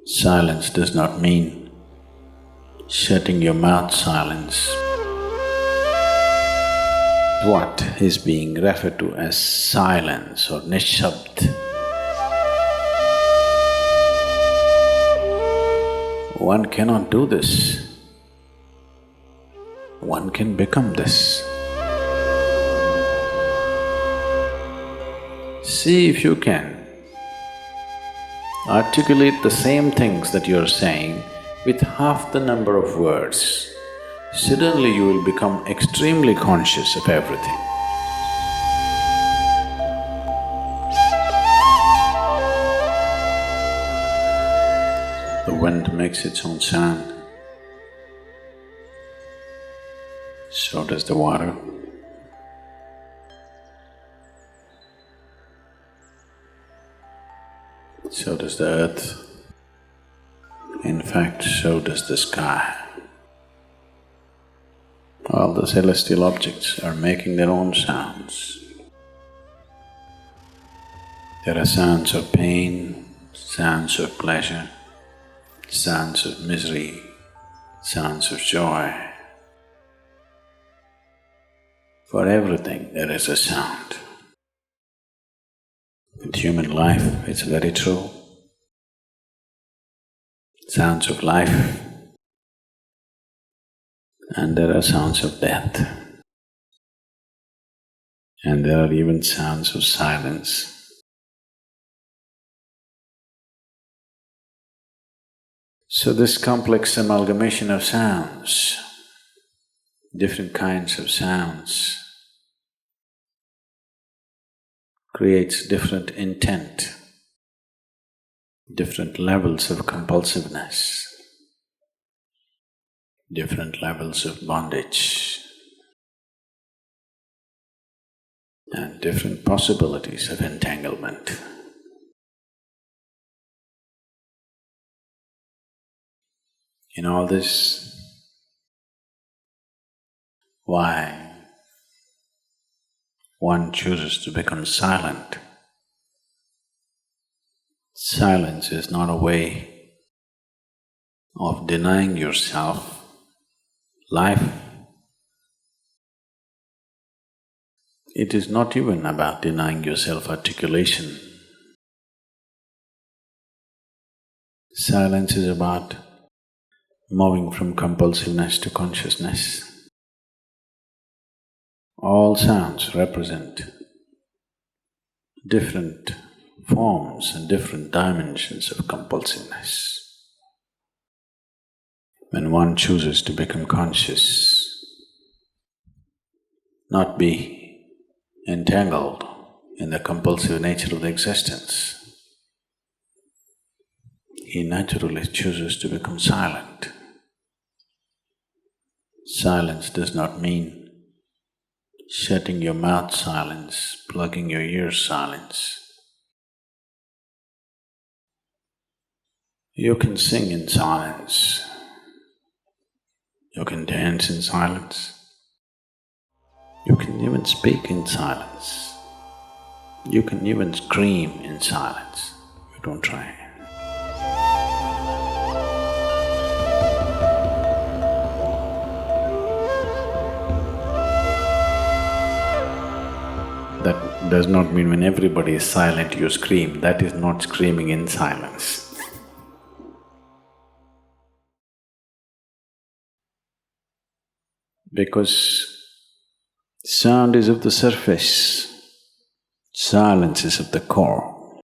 Silence does not mean shutting your mouth silence. What is being referred to as silence or nishabd? One cannot do this. One can become this. See if you can articulate the same things that you're saying with half the number of words. Suddenly you will become extremely conscious of everything. The wind makes its own sound, so does the water. So does the earth. In fact, so does the sky. All the celestial objects are making their own sounds. There are sounds of pain, sounds of pleasure, sounds of misery, sounds of joy. For everything there is a sound. In human life, it's very true. Sounds of life, and there are sounds of death, and there are even sounds of silence. So this complex amalgamation of sounds, different kinds of sounds, creates different intent, different levels of compulsiveness, different levels of bondage, and different possibilities of entanglement. In all this, why one chooses to become silent? Silence is not a way of denying yourself life. It is not even about denying yourself articulation. Silence is about moving from compulsiveness to consciousness. All sounds represent different forms and different dimensions of compulsiveness. When one chooses to become conscious, not be entangled in the compulsive nature of the existence, he naturally chooses to become silent. Silence does not mean shutting your mouth silence, plugging your ears silence. You can sing in silence, you can dance in silence, you can even speak in silence, you can even scream in silence. You don't try. That does not mean when everybody is silent you scream, that is not screaming in silence. Because sound is of the surface, silence is of the core.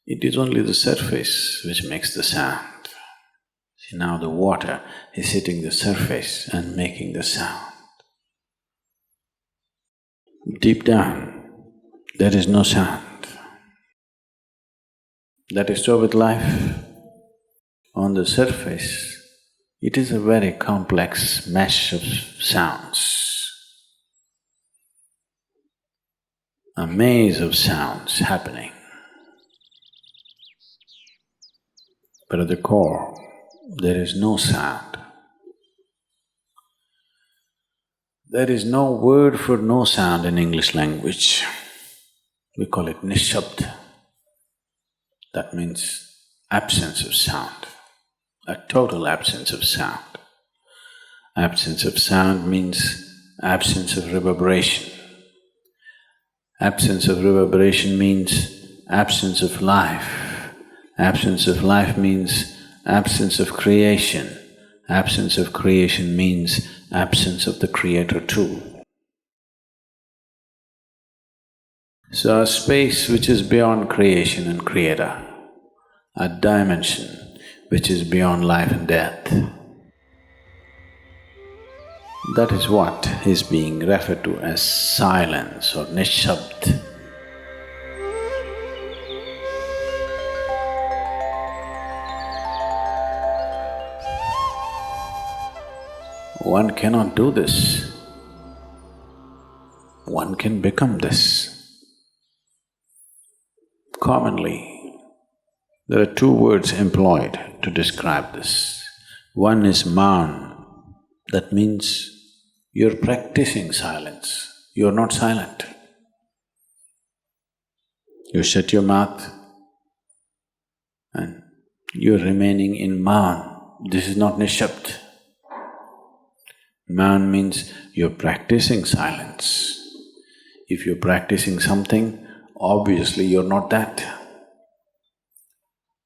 It is only the surface which makes the sound. See, now the water is hitting the surface and making the sound. Deep down, there is no sound. That is so with life. On the surface, it is a very complex mesh of sounds, a maze of sounds happening. But at the core, there is no sound. There is no word for no sound in English language. We call it nishabd. that means absence of sound, a total absence of sound. Absence of sound means absence of reverberation. Absence of reverberation means absence of life. Absence of life means absence of creation. Absence of creation means absence of the creator too. So a space which is beyond creation and creator, a dimension which is beyond life and death, that is what is being referred to as silence or nishabd. One cannot do this, one can become this. Commonly, there are two words employed to describe this. One is maun, that means you're practicing silence, you're not silent. You shut your mouth and you're remaining in maun. This is not nishabd. Maun means you're practicing silence. If you're practicing something, obviously you're not that.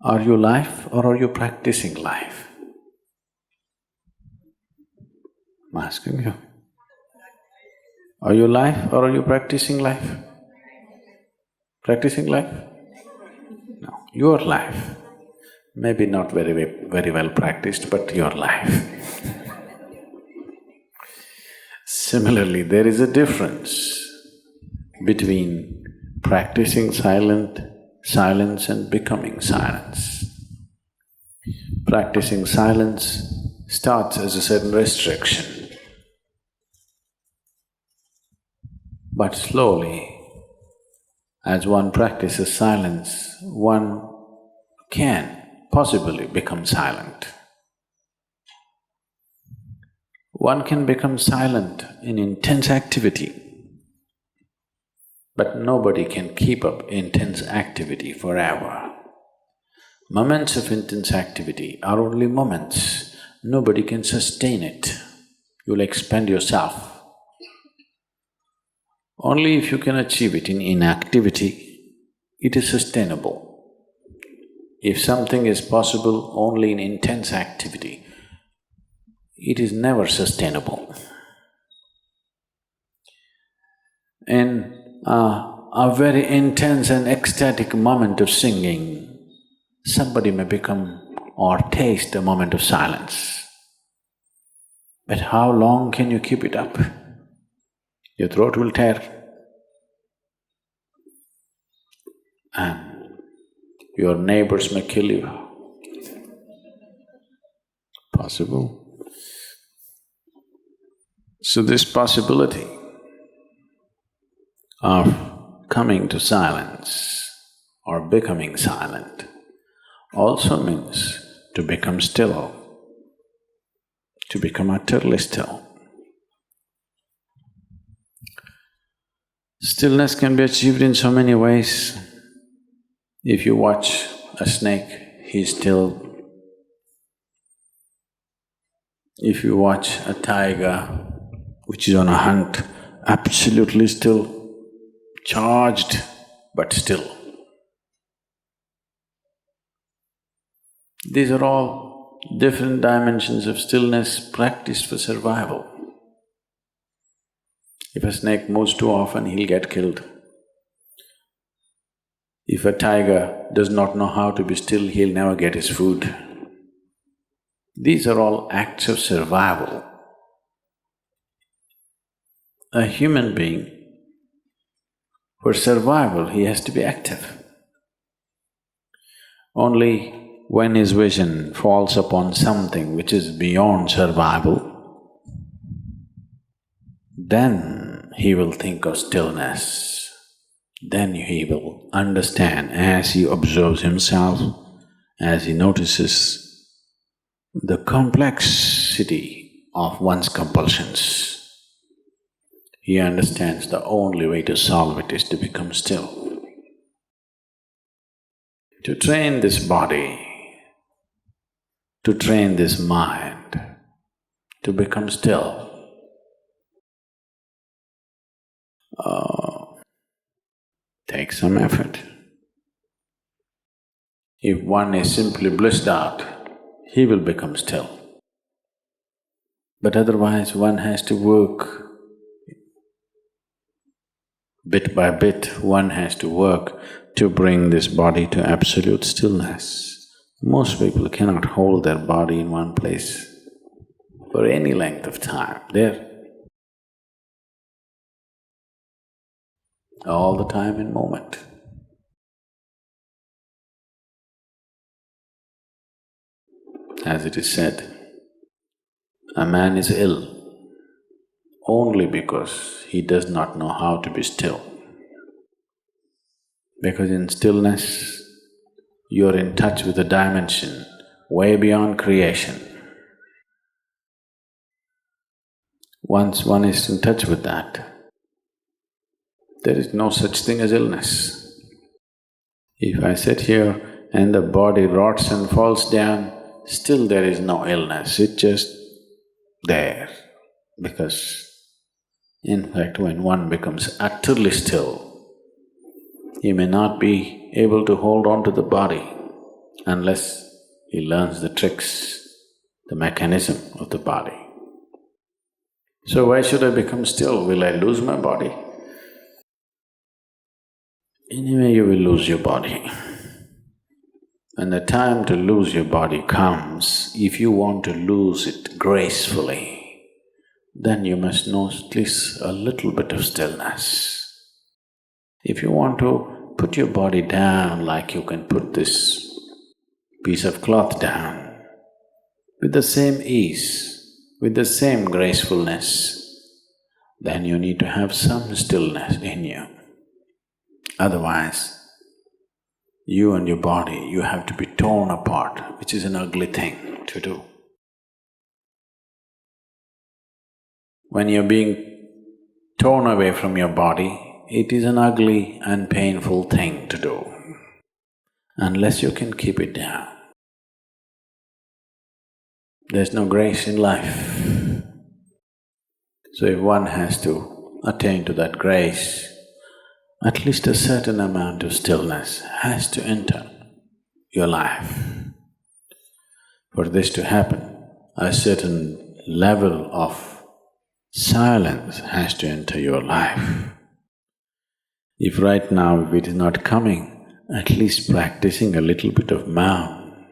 Are you life or are you practicing life? I'm asking you. Are you life or are you practicing life? Practicing life? No, your life. Maybe not very well practiced, but your life. Similarly, there is a difference between practicing silence and becoming silence. Practicing silence starts as a certain restriction, but slowly, as one practices silence, one can possibly become silent. One can become silent in intense activity, but nobody can keep up intense activity forever. Moments of intense activity are only moments, nobody can sustain it. You'll expend yourself. Only if you can achieve it in inactivity, it is sustainable. If something is possible only in intense activity, it is never sustainable. In a very intense and ecstatic moment of singing, somebody may become or taste a moment of silence. But how long can you keep it up? Your throat will tear and your neighbors may kill you. Possible. So this possibility of coming to silence or becoming silent also means to become still, to become utterly still. Stillness can be achieved in so many ways. If you watch a snake, he's still. If you watch a tiger which is on a hunt, absolutely still, charged but still. These are all different dimensions of stillness practiced for survival. If a snake moves too often, he'll get killed. If a tiger does not know how to be still, he'll never get his food. These are all acts of survival. A human being, for survival, he has to be active. Only when his vision falls upon something which is beyond survival, then he will think of stillness. Then he will understand as he observes himself, as he notices the complexity of one's compulsions. He understands the only way to solve it is to become still. to train this body, to train this mind, to become still. Takes some effort. If one is simply blissed out, he will become still. But otherwise one has to work bit by bit, one has to work to bring this body to absolute stillness. Most people cannot hold their body in one place for any length of time. They're all the time in moment. As it is said, a man is ill only because he does not know how to be still. Because in stillness, you're in touch with a dimension way beyond creation. Once one is in touch with that, there is no such thing as illness. If I sit here and the body rots and falls down, still there is no illness, it's just there. Because in fact, when one becomes utterly still, he may not be able to hold on to the body unless he learns the tricks, the mechanism of the body. So why should I become still? Will I lose my body? Anyway, you will lose your body. When the time to lose your body comes, if you want to lose it gracefully, then you must know at least a little bit of stillness. If you want to put your body down like you can put this piece of cloth down, with the same ease, with the same gracefulness, then you need to have some stillness in you. Otherwise, you and your body, you have to be torn apart, which is an ugly thing to do. When you're being torn away from your body, it is an ugly and painful thing to do, unless you can keep it down. There's no grace in life. So if one has to attain to that grace, at least a certain amount of stillness has to enter your life. For this to happen, a certain level of silence has to enter your life. If right now if it is not coming, at least practicing a little bit of Maun.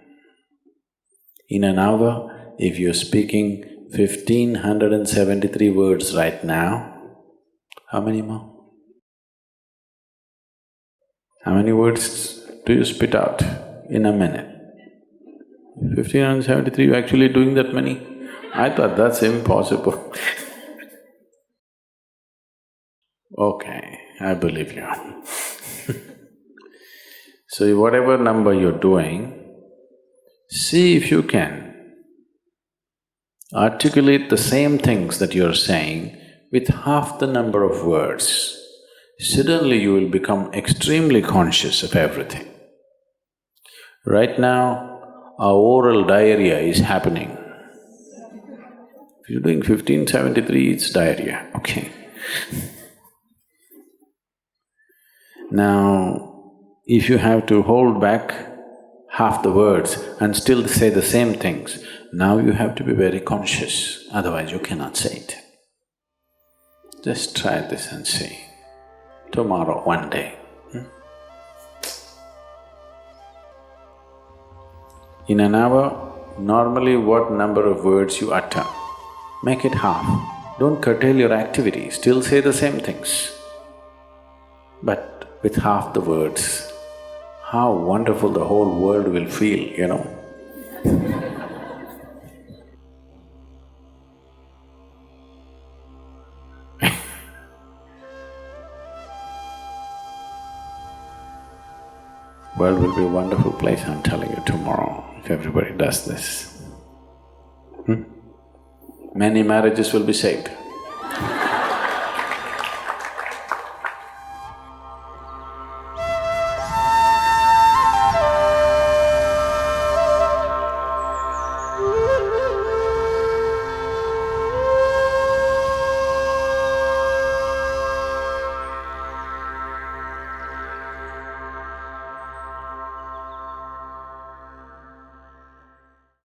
In an hour, if you're speaking 1573 words right now, how many more? How many words do you spit out in a minute? 1573, you're actually doing that many? I thought that's impossible. Okay, I believe you. So whatever number you're doing, see if you can articulate the same things that you're saying with half the number of words. Suddenly you will become extremely conscious of everything. Right now, our oral diarrhea is happening. If you're doing 1573, it's diarrhea, okay. Now, if you have to hold back half the words and still say the same things, now you have to be very conscious, otherwise you cannot say it. Just try this and see. Tomorrow, one day. In an hour, normally what number of words you utter, make it half. Don't curtail your activity, still say the same things. But with half the words, how wonderful the whole world will feel, you know. World will be a wonderful place, I'm telling you, tomorrow, if everybody does this. Many marriages will be saved.